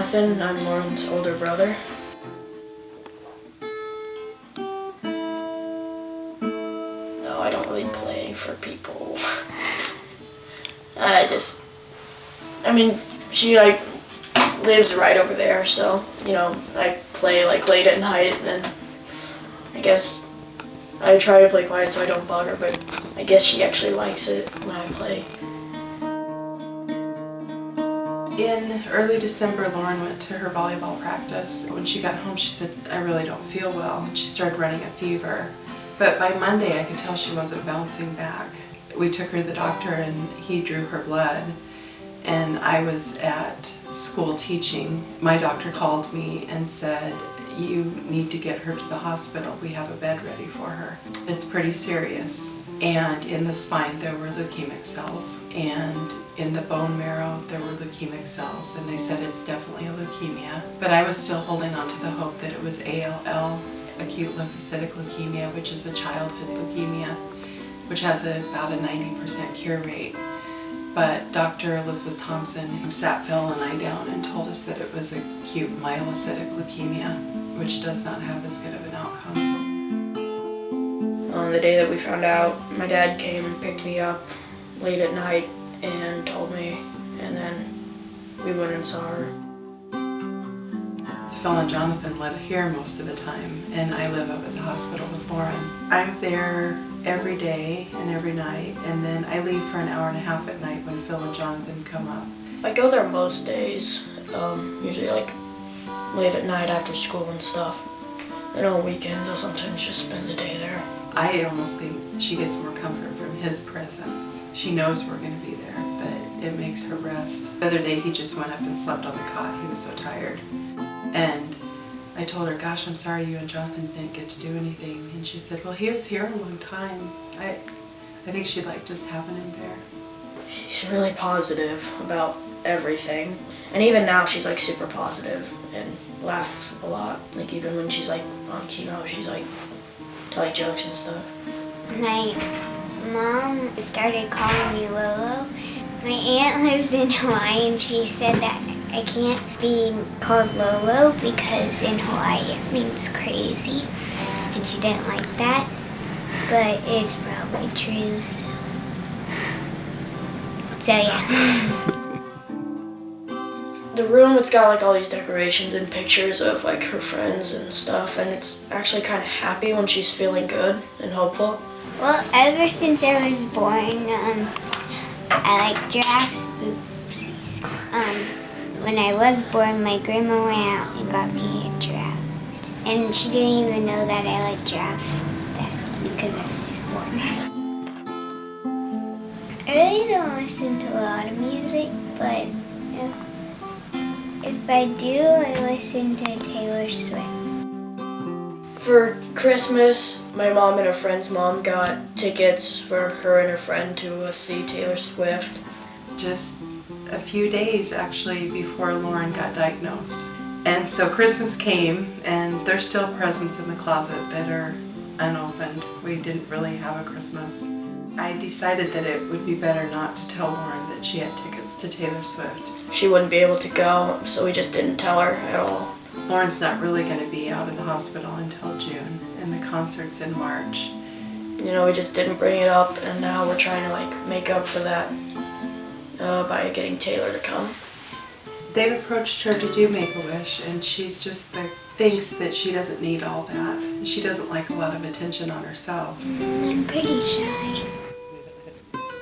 Jonathan. I'm Lauren's older brother. No, I don't really play for people. She lives right over there, so, I play late at night, and I guess I try to play quiet so I don't bug her, but I guess she actually likes it when I play. In early December, Lauren went to her volleyball practice. When she got home, she said, I really don't feel well. She started running a fever. But by Monday, I could tell she wasn't bouncing back. We took her to the doctor and he drew her blood. And I was at school teaching. My doctor called me and said, you need to get her to the hospital. We have a bed ready for her. It's pretty serious. And in the spine there were leukemic cells, and in the bone marrow there were leukemic cells, and they said it's definitely a leukemia. But I was still holding on to the hope that it was ALL, acute lymphocytic leukemia, which is a childhood leukemia, which has about a 90% cure rate. But Dr. Elizabeth Thompson sat Phil and I down and told us that it was acute myelocytic leukemia, which does not have as good of an outcome. On the day that we found out, my dad came and picked me up late at night and told me, and then we went and saw her. Phil and Jonathan live here most of the time, and I live up at the hospital with Lauren. I'm there every day and every night, and then I leave for an hour and a half at night when Phil and Jonathan come up. I go there most days, usually late at night after school and stuff. And on weekends I'll sometimes just spend the day there. I almost think she gets more comfort from his presence. She knows we're going to be there, but it makes her rest. The other day he just went up and slept on the cot. He was so tired. And I told her, gosh, I'm sorry you and Jonathan didn't get to do anything. And she said, well, he was here a long time. I think she liked just having him there. She's really positive about everything. And even now she's super positive and laughs a lot. Even when she's on chemo, she's telling jokes and stuff. My mom started calling me Lolo. My aunt lives in Hawaii and she said that I can't be called Lolo because in Hawaii it means crazy. And she didn't like that, but it's probably true, so yeah. The room, it's got all these decorations and pictures of her friends and stuff, and it's actually kind of happy when she's feeling good and hopeful. Well, ever since I was born, I like giraffes. Oopsies. When I was born, my grandma went out and got me a giraffe. And she didn't even know that I like giraffes because I was just born. I really don't listen to a lot of music, but if I do, I listen to Taylor Swift. For Christmas, my mom and a friend's mom got tickets for her and her friend to see Taylor Swift. Just a few days actually before Lauren got diagnosed. And so Christmas came, and there's still presents in the closet that are unopened. We didn't really have a Christmas. I decided that it would be better not to tell Lauren that she had tickets to Taylor Swift. She wouldn't be able to go, so we just didn't tell her at all. Lauren's not really going to be out of the hospital until June, and the concert's in March. We just didn't bring it up, and now we're trying to make up for that by getting Taylor to come. They've approached her to do Make-A-Wish, and she's just thinks that she doesn't need all that. She doesn't like a lot of attention on herself. I'm pretty shy.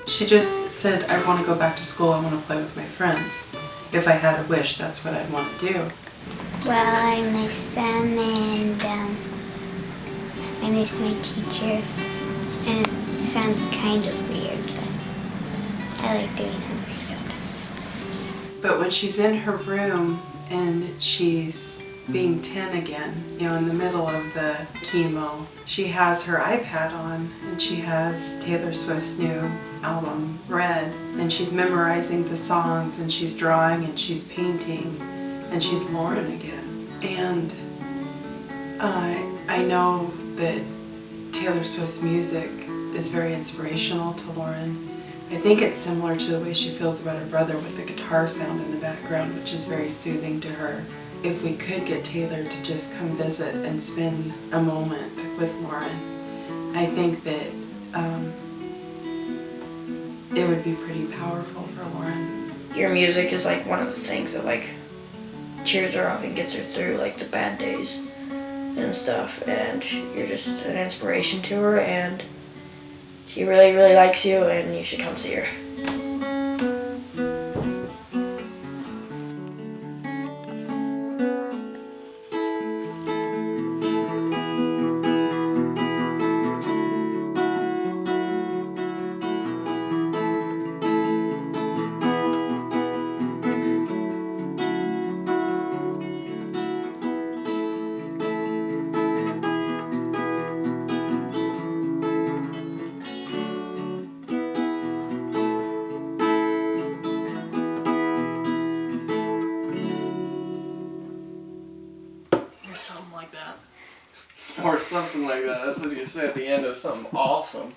She just said, I want to go back to school, I want to play with my friends. If I had a wish, that's what I'd want to do. Well, I miss them, and I miss my teacher. And it sounds kind of weird, but I like doing homework sometimes. But when she's in her room and she's being 10 again, in the middle of the chemo, she has her iPad on and she has Taylor Swift's new album, Red, and she's memorizing the songs and she's drawing and she's painting and she's Lauren again. And I know that Taylor Swift's music is very inspirational to Lauren. I think it's similar to the way she feels about her brother with the guitar sound in the background, which is very soothing to her. If we could get Taylor to just come visit and spend a moment with Lauren, I think that it would be pretty powerful for Lauren. Your music is like one of the things that like cheers her up and gets her through like the bad days and stuff, and you're just an inspiration to her, and she really, really likes you, and you should come see her. Something like that. Or something like that. That's what you say at the end of something awesome.